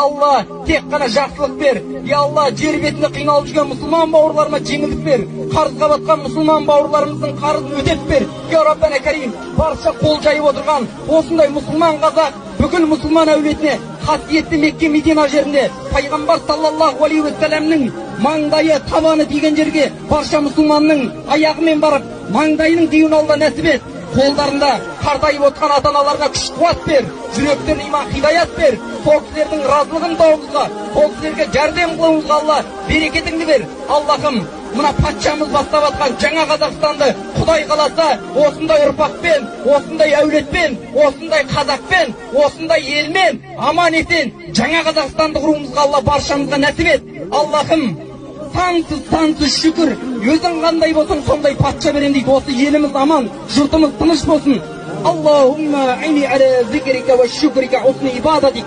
Алла, тек қана жақсылық бер. Алла, жер бетінде қиналып жүрген мұсылман бауырларыма жеңілдік бер. Қарызға батқан мұсылман бауырларымыздың қарызын өтеп бер. Я Раббана Карим, барша қол жайып отырған осындай мұсылман қазақ, бүкіл мұсылман әулетіне қасиетті Мекке Медина жерінде пайғамбар саллаллаху алейхи уассаламның маңдайы табаны тиген жерге барша мұсылманның аяғымен барып маңдайының тиюін Алла нәсіп ет. Қолдарында қартайып отқан ата-аналарға күш қуат бер, жүректеріне иман хидаят бер. Сол кісілердің разылығын тауымызға, сол кісілерге жәрдем қылуымызға Алла берекетіңді бер. Аллахым, мына патшамыз бастап атқан жаңа Қазақстанды Құдай қаласа осындай ұрпақпен, осындай әулетпен, осындай қазақпен, осындай елмен аман есен жаңа Қазақстанды құруымызға Алла баршамызға нәсіп ет. Аллахым, сансыз шүкір, өзің қандай болсын сондай патша берем дейді. Осы еліміз аман, жұртымыз тыныш болсын. Аллахумма айни аля зикрика ва шүкрика усни ибадатик.